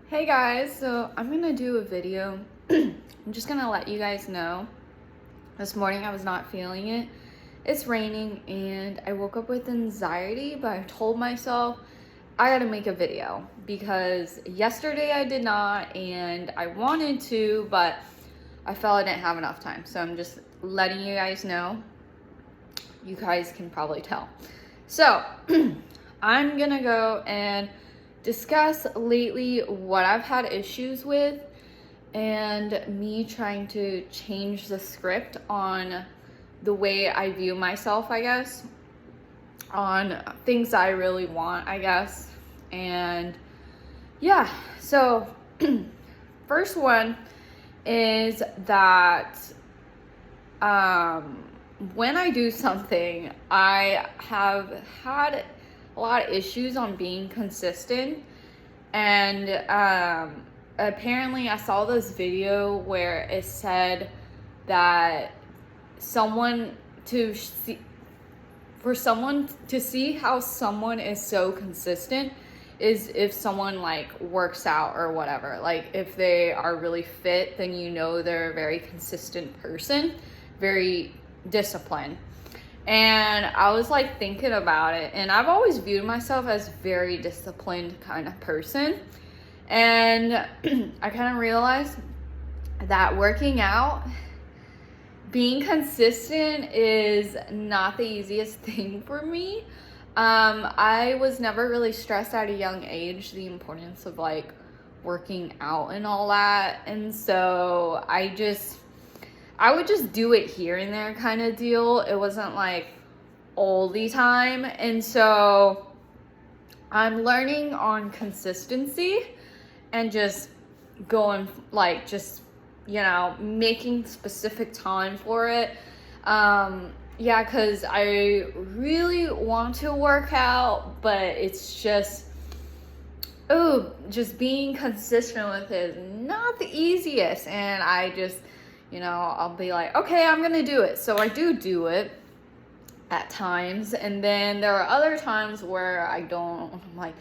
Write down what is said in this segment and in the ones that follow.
Hey guys, so I'm gonna do a video. I'm just gonna let you guys know. This morning I was not feeling it. It's raining and I woke up with anxiety, but I told myself I gotta make a video because yesterday I did not and I wanted to, but I felt I didn't have enough time. So I'm just letting you guys know. You guys can probably tell. So I'm gonna go and discuss lately what I've had issues with and me trying to change the script on the way I view myself, I guess, on things I really want, I guess. And yeah, so first one is that when I do something, I have had a lot of issues on being consistent. And apparently I saw this video where it said that someone to see how someone is so consistent is if someone like works out or whatever. Like if they are really fit, then you know they're a very consistent person, very disciplined. And I was like thinking about it, and I've always viewed myself as very disciplined kind of person. And I kind of realized that working out, being consistent is not the easiest thing for me. I was never really stressed at a young age, the importance of like working out and all that. And so I would just do it here and there kind of deal. It wasn't like all the time. And so I'm learning on consistency and just going like just, making specific time for it. Yeah, because I really want to work out, but it's just being consistent with it is not the easiest. And I just, I'll be like, okay, I'm gonna do it. So I do it at times, and then there are other times where I don't. I'm like,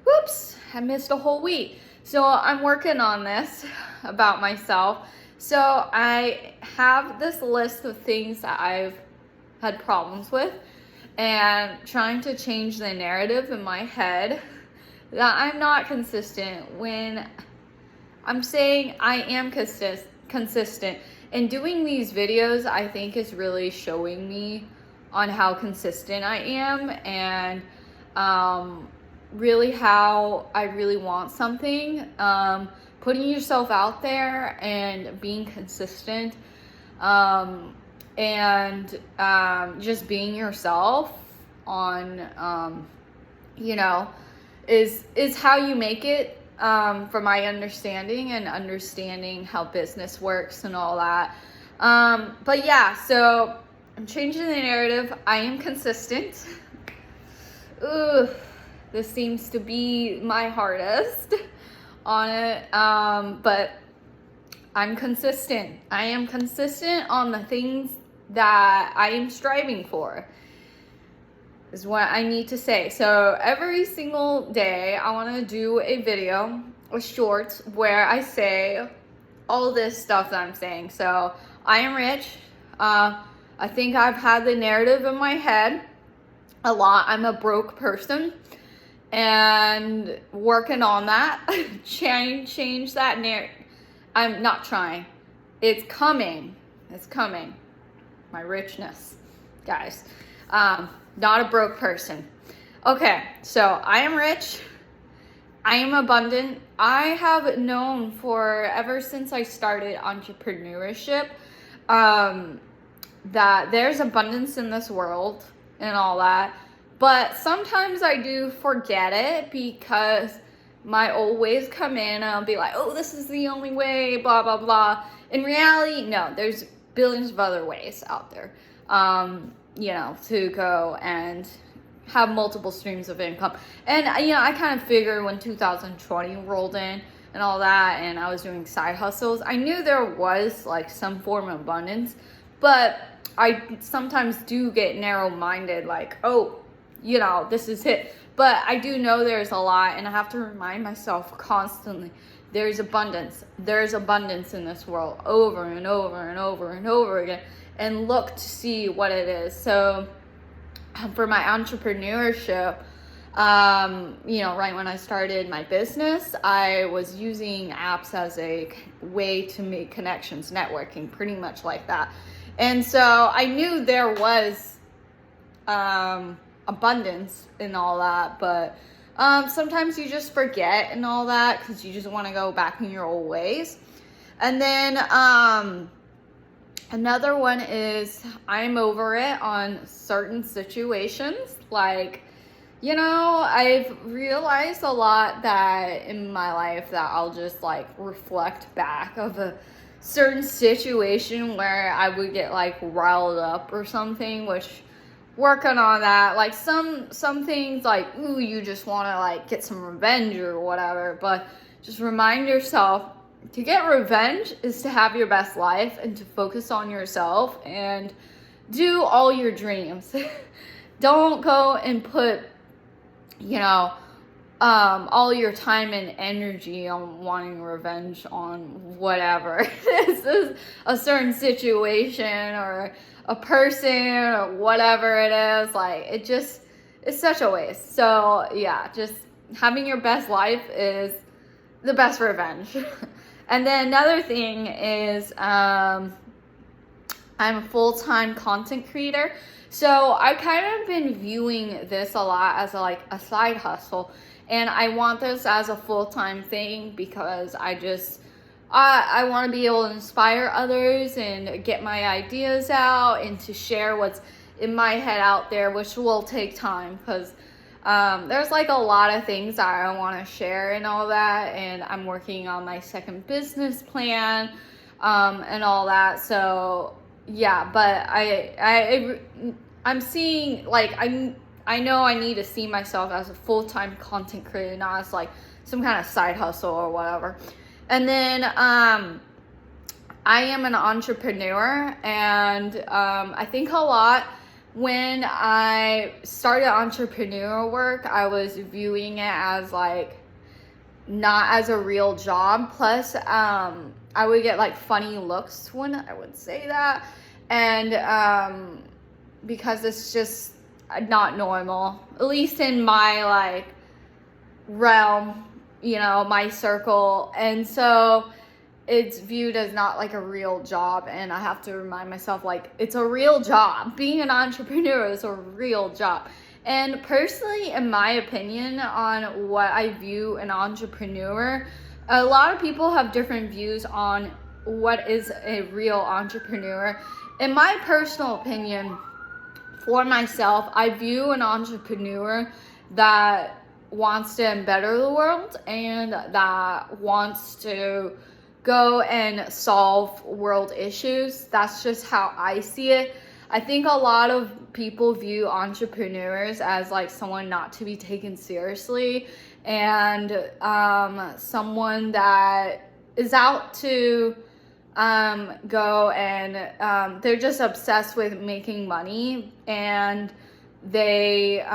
whoops, I missed a whole week. So I'm working on this about myself. So I have this list of things that I've had problems with, and trying to change the narrative in my head that I'm not consistent when I'm saying I am consistent. And doing these videos, I think, is really showing me on how consistent I am, and really how I really want something. Putting yourself out there and being consistent, and just being yourself on, is how you make it. From my understanding and understanding how business works and all that. But yeah, so I'm changing the narrative. I am consistent. Ooh, this seems to be my hardest on it. But I'm consistent. I am consistent on the things that I am striving for, is what I need to say. So every single day I want to do a video, a short, where I say all this stuff that I'm saying. So I am rich. I think I've had the narrative in my head a lot. I'm a broke person, and working on that. change that narrative. I'm not trying. It's coming. My richness, guys. Not a broke person. Okay, so I am rich. I am abundant. I have known ever since I started entrepreneurship, that there's abundance in this world and all that. But sometimes I do forget it because my old ways come in, and I'll be like, oh, this is the only way, blah, blah, blah. In reality, no, there's billions of other ways out there. To go and have multiple streams of income. And, I kind of figured when 2020 rolled in and all that, and I was doing side hustles, I knew there was like some form of abundance, but I sometimes do get narrow-minded, like, oh, this is it. But but I do know there's a lot, and I have to remind myself constantly, there's abundance in this world, over and over and over and over again, and look to see what it is. So for my entrepreneurship, right when I started my business, I was using apps as a way to make connections, networking, pretty much like that. And so I knew there was abundance in all that, but sometimes you just forget and all that because you just want to go back in your old ways. And then another one is I'm over it on certain situations. Like, I've realized a lot that in my life that I'll just like reflect back of a certain situation where I would get like riled up or something, which working on that, like some things like, ooh, you just want to like get some revenge or whatever, but just remind yourself to get revenge is to have your best life and to focus on yourself and do all your dreams. Don't go and put all your time and energy on wanting revenge on whatever. This is a certain situation or a person or whatever it is. Like, it's such a waste. So yeah, just having your best life is the best revenge. And then another thing is I'm a full-time content creator. So I've kind of been viewing this a lot as a side hustle, and I want this as a full-time thing because I want to be able to inspire others and get my ideas out and to share what's in my head out there, which will take time because there's like a lot of things that I want to share and all that, and I'm working on my second business plan and all that. So yeah, but I'm seeing, like, I know I need to see myself as a full-time content creator, not as like some kind of side hustle or whatever. And then I am an entrepreneur, and I think a lot when I started entrepreneurial work, I was viewing it as like not as a real job. Plus I would get like funny looks when I would say that, and because it's just not normal, at least in my like realm, my circle. And so it's viewed as not like a real job, and I have to remind myself like it's a real job. Being an entrepreneur is a real job. And personally, in my opinion on what I view an entrepreneur, a lot of people have different views on what is a real entrepreneur. In my personal opinion, for myself, I view an entrepreneur that wants to better the world and that wants to go and solve world issues. That's just how I see it. I think a lot of people view entrepreneurs as like someone not to be taken seriously, and someone that is out to go and they're just obsessed with making money, and they're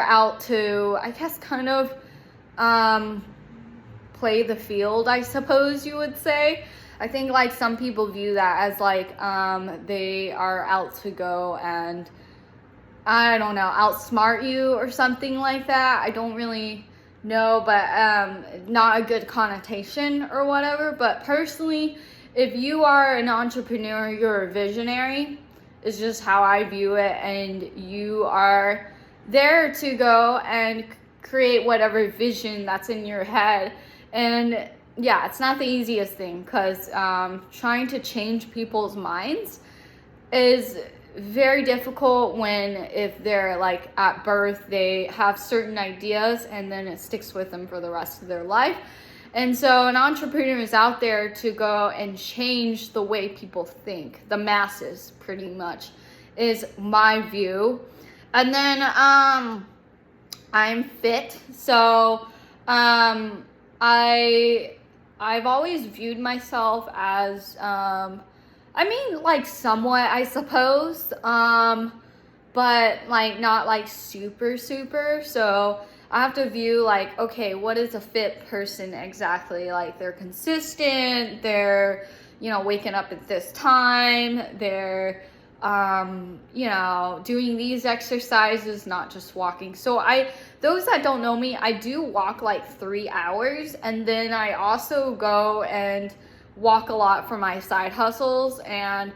out to, I guess, kind of play the field, I suppose you would say. I think like some people view that as like they are out to go and, I don't know, outsmart you or something like that. I don't really know, but not a good connotation or whatever. But personally, if you are an entrepreneur, you're a visionary, is just how I view it, and you are there to go and create whatever vision that's in your head. And yeah, it's not the easiest thing, because trying to change people's minds is very difficult if they're like at birth, they have certain ideas and then it sticks with them for the rest of their life. And so an entrepreneur is out there to go and change the way people think, the masses pretty much, is my view. And then I'm fit, so I've always viewed myself as, like somewhat, I suppose, but like not like super. So I have to view like, okay, what is a fit person exactly? Like they're consistent, they're, you know, waking up at this time, they're you know, doing these exercises, not just walking. So those that don't know me, I do walk like 3 hours, and then I also go and walk a lot for my side hustles. And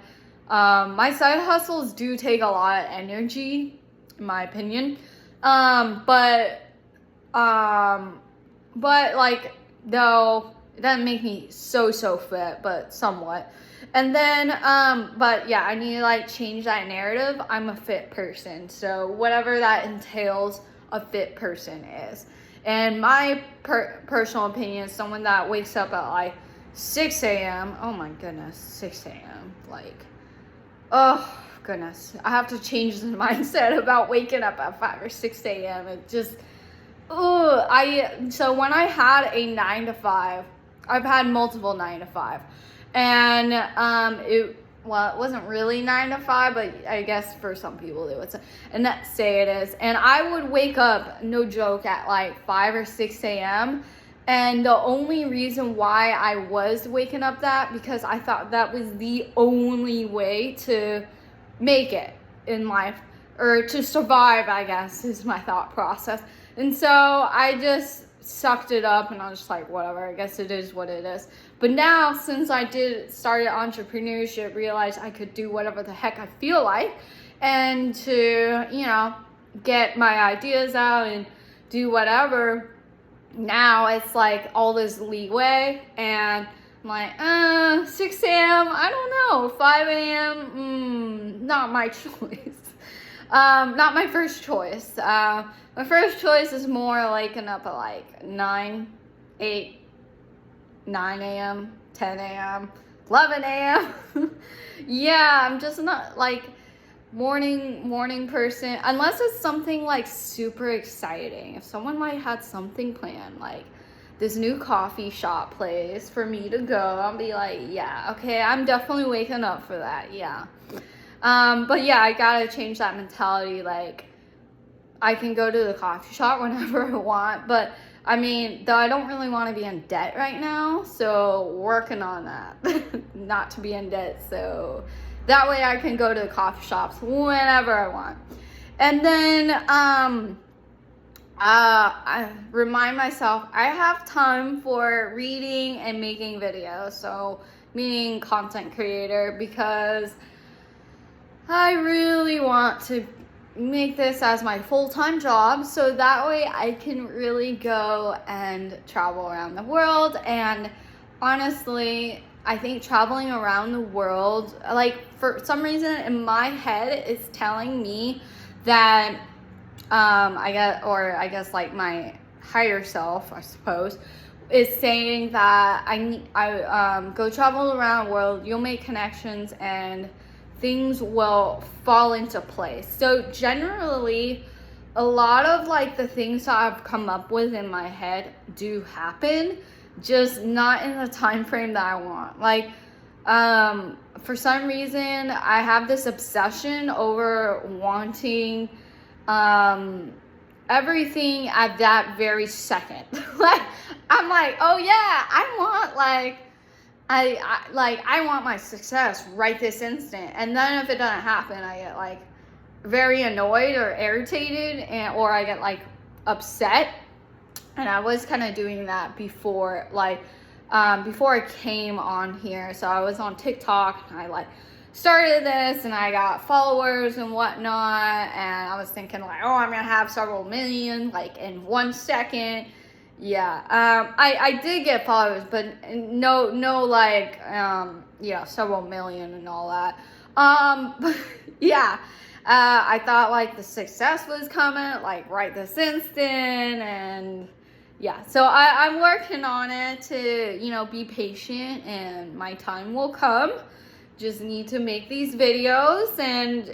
my side hustles do take a lot of energy, in my opinion. But like, though it doesn't make me so fit, but somewhat. And then but yeah, I need to like change that narrative. I'm a fit person, so whatever that entails, a fit person is. And my personal opinion is someone that wakes up at like 6 a.m. Oh my goodness, 6 a.m. Like, oh goodness, I have to change the mindset about waking up at 5 or 6 a.m. It just, so when I had a 9 to 5, I've had multiple 9 to 5, and it wasn't really 9 to 5, but I guess for some people they would say, and say it is. And I would wake up, no joke, at like 5 or 6 a.m. And the only reason why I was waking up because I thought that was the only way to make it in life, or to survive, I guess, is my thought process. And so I just sucked it up, and I was just like, whatever, I guess it is what it is. But now, since I started entrepreneurship, realized I could do whatever the heck I feel like, and to, you know, get my ideas out and do whatever. Now it's like all this leeway, and I'm like, 6 a.m., I don't know, 5 a.m., not my choice. Not my first choice. My first choice is more waking up at like 9 a.m., 10 a.m., 11 a.m. Yeah, I'm just not like morning person, unless it's something like super exciting. If someone might had something planned, like this new coffee shop place for me to go, I'll be like, yeah, okay, I'm definitely waking up for that. Yeah. But yeah, I gotta change that mentality. Like, I can go to the coffee shop whenever I want, but I mean, though I don't really want to be in debt right now, so working on that, not to be in debt, so that way I can go to the coffee shops whenever I want. And then I remind myself I have time for reading and making videos, so meaning content creator, because I really want to make this as my full-time job, so that way I can really go and travel around the world. And honestly, I think traveling around the world, like, for some reason in my head, it's telling me that I guess like my higher self, I suppose, is saying that I go travel around the world, you'll make connections, and things will fall into place. So generally, a lot of like the things that I've come up with in my head do happen, just not in the time frame that I want. Like, for some reason, I have this obsession over wanting everything at that very second. Like, I'm like, oh yeah, I want like, I want my success right this instant. And then if it doesn't happen, I get like very annoyed or irritated, or I get like upset. And I was kind of doing that before, like, before I came on here. So I was on TikTok, and I like started this, and I got followers and whatnot. And I was thinking like, oh, I'm gonna have several million like in 1 second. Yeah, I did get followers, but no, like, yeah, several million and all that. But yeah, I thought like the success was coming, like right this instant, and yeah, so I'm working on it to, you know, be patient, and my time will come. Just need to make these videos and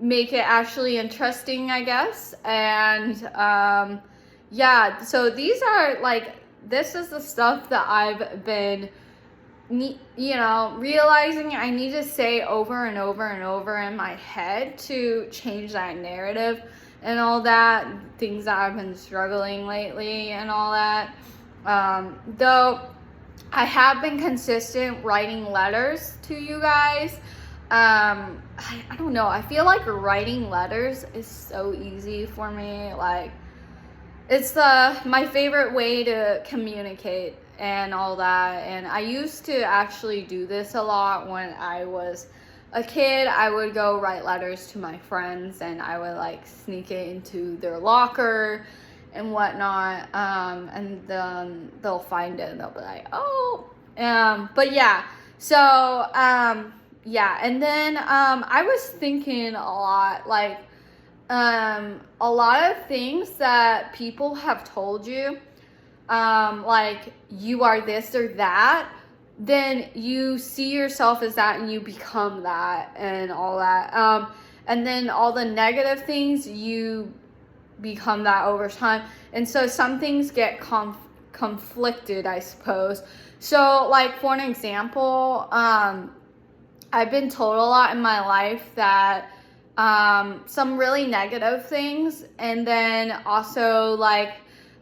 make it actually interesting, I guess, and yeah, so these are like, this is the stuff that I've been realizing I need to say over and over and over in my head to change that narrative and all that, things that I've been struggling lately and all that. Though I have been consistent writing letters to you guys. I don't know. I feel like writing letters is so easy for me. Like, it's my favorite way to communicate and all that. And I used to actually do this a lot when I was a kid. I would go write letters to my friends, and I would like sneak it into their locker and whatnot. And then they'll find it and they'll be like, oh. But yeah. So yeah. And then I was thinking a lot, like a lot of things that people have told you, like you are this or that, then you see yourself as that and you become that and all that. And then all the negative things, you become that over time. And so some things get conflicted, I suppose. So like for an example, I've been told a lot in my life that some really negative things, and then also like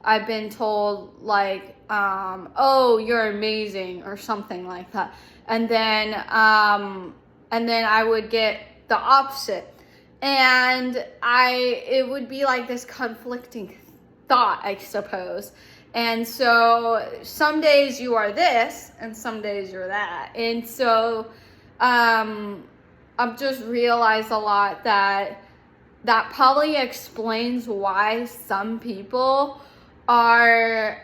I've been told like oh, you're amazing or something like that, and then I would get the opposite, and it would be like this conflicting thought, I suppose. And so some days you are this and some days you're that. And so I've just realized a lot that probably explains why some people are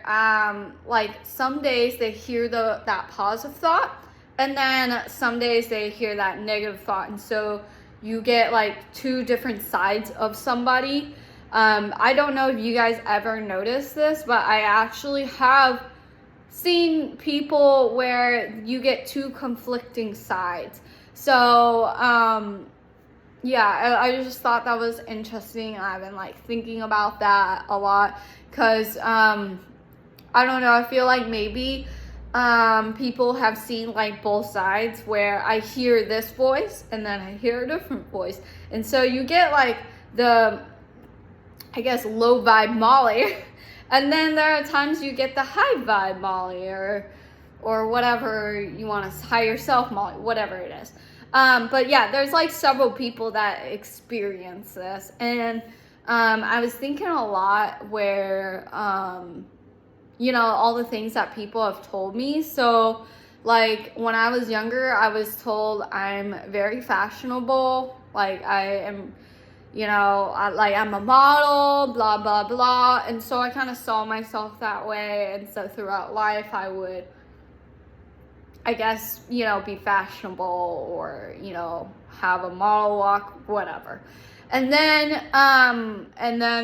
like some days they hear that positive thought, and then some days they hear that negative thought, and so you get like two different sides of somebody. I don't know if you guys ever noticed this, but I actually have seen people where you get two conflicting sides. So yeah, I just thought that was interesting. I've been like thinking about that a lot because I don't know, I feel like maybe people have seen like both sides, where I hear this voice and then I hear a different voice, and so you get like the, I guess, low vibe Molly, and then there are times you get the high vibe Molly, or whatever you want to, higher self Molly, whatever it is. But yeah, there's like several people that experience this, and I was thinking a lot where all the things that people have told me. So like when I was younger, I was told I'm very fashionable, like I am, I'm a model, blah, blah, blah. And so I kind of saw myself that way. And so throughout life, I would, I guess, be fashionable or, have a model walk, whatever. And then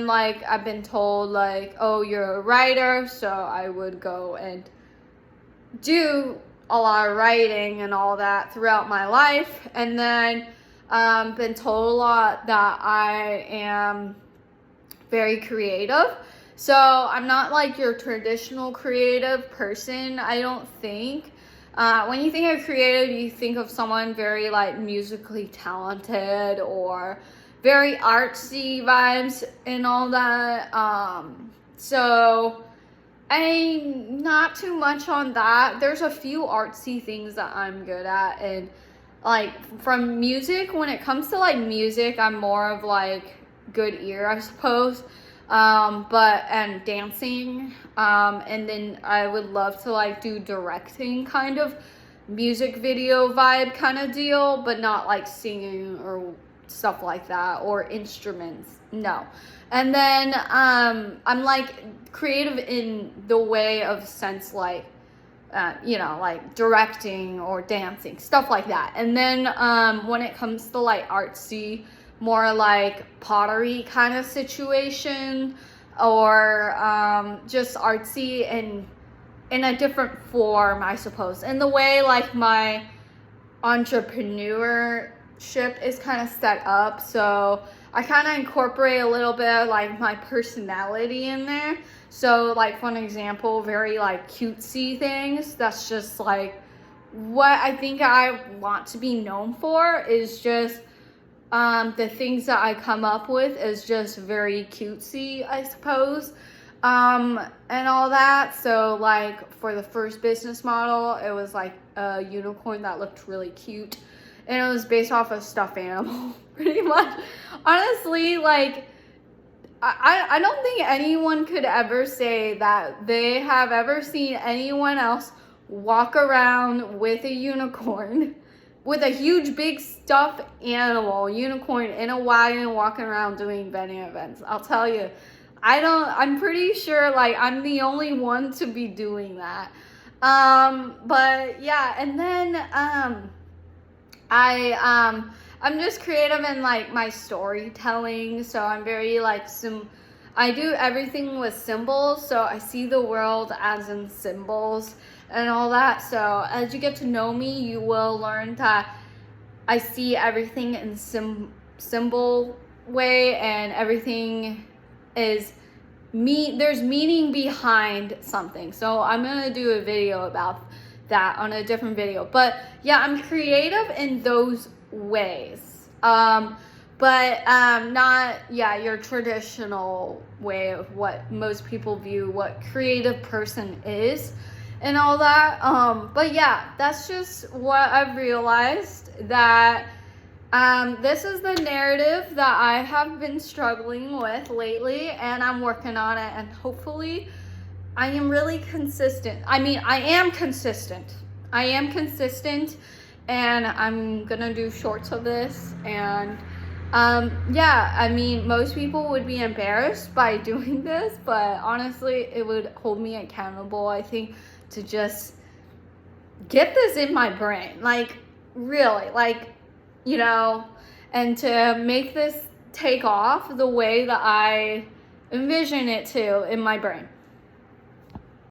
like I've been told like, oh, you're a writer. So I would go and do a lot of writing and all that throughout my life. And then been told a lot that I am very creative. So I'm not like your traditional creative person, I don't think. When you think of creative, you think of someone very like musically talented or very artsy vibes and all that. So I'm not too much on that. There's a few artsy things that I'm good at, and like from music, when it comes to like music, I'm more of like good ear, I suppose. And dancing, and then I would love to like do directing, kind of music video vibe kind of deal, but not like singing or stuff like that, or instruments, no. And then I'm like creative in the way of sense, like like directing or dancing, stuff like that. And then when it comes to like artsy, more like pottery kind of situation, or just artsy in a different form, I suppose. In the way like my entrepreneurship is kind of set up, so I kind of incorporate a little bit of like my personality in there. So like for an example, very like cutesy things, that's just like what I think I want to be known for is just the things that I come up with is just very cutesy, I suppose, and all that. So like for the first business model, it was like a unicorn that looked really cute, and it was based off a stuffed animal, pretty much. Honestly, like I don't think anyone could ever say that they have ever seen anyone else walk around with a unicorn, with a huge big stuffed animal unicorn in a wagon walking around doing vending events. I'll tell you, I'm pretty sure like I'm the only one to be doing that. But yeah, and then I'm just creative in like my storytelling, so I'm very like I do everything with symbols, so I see the world as in symbols and all that. So as you get to know me, you will learn that I see everything in symbol way, and everything is there's meaning behind something. So I'm gonna do a video about that on a different video. But yeah, I'm creative in those ways. But not your traditional way of what most people view what creative person is and all that. But yeah, that's just what I've realized, that this is the narrative that I have been struggling with lately, and I'm working on it, and hopefully I am really consistent. I mean, I am consistent, and I'm gonna do shorts of this. And I mean, most people would be embarrassed by doing this, but honestly, it would hold me accountable, I think, to just get this in my brain, like really, like, and to make this take off the way that I envision it to in my brain.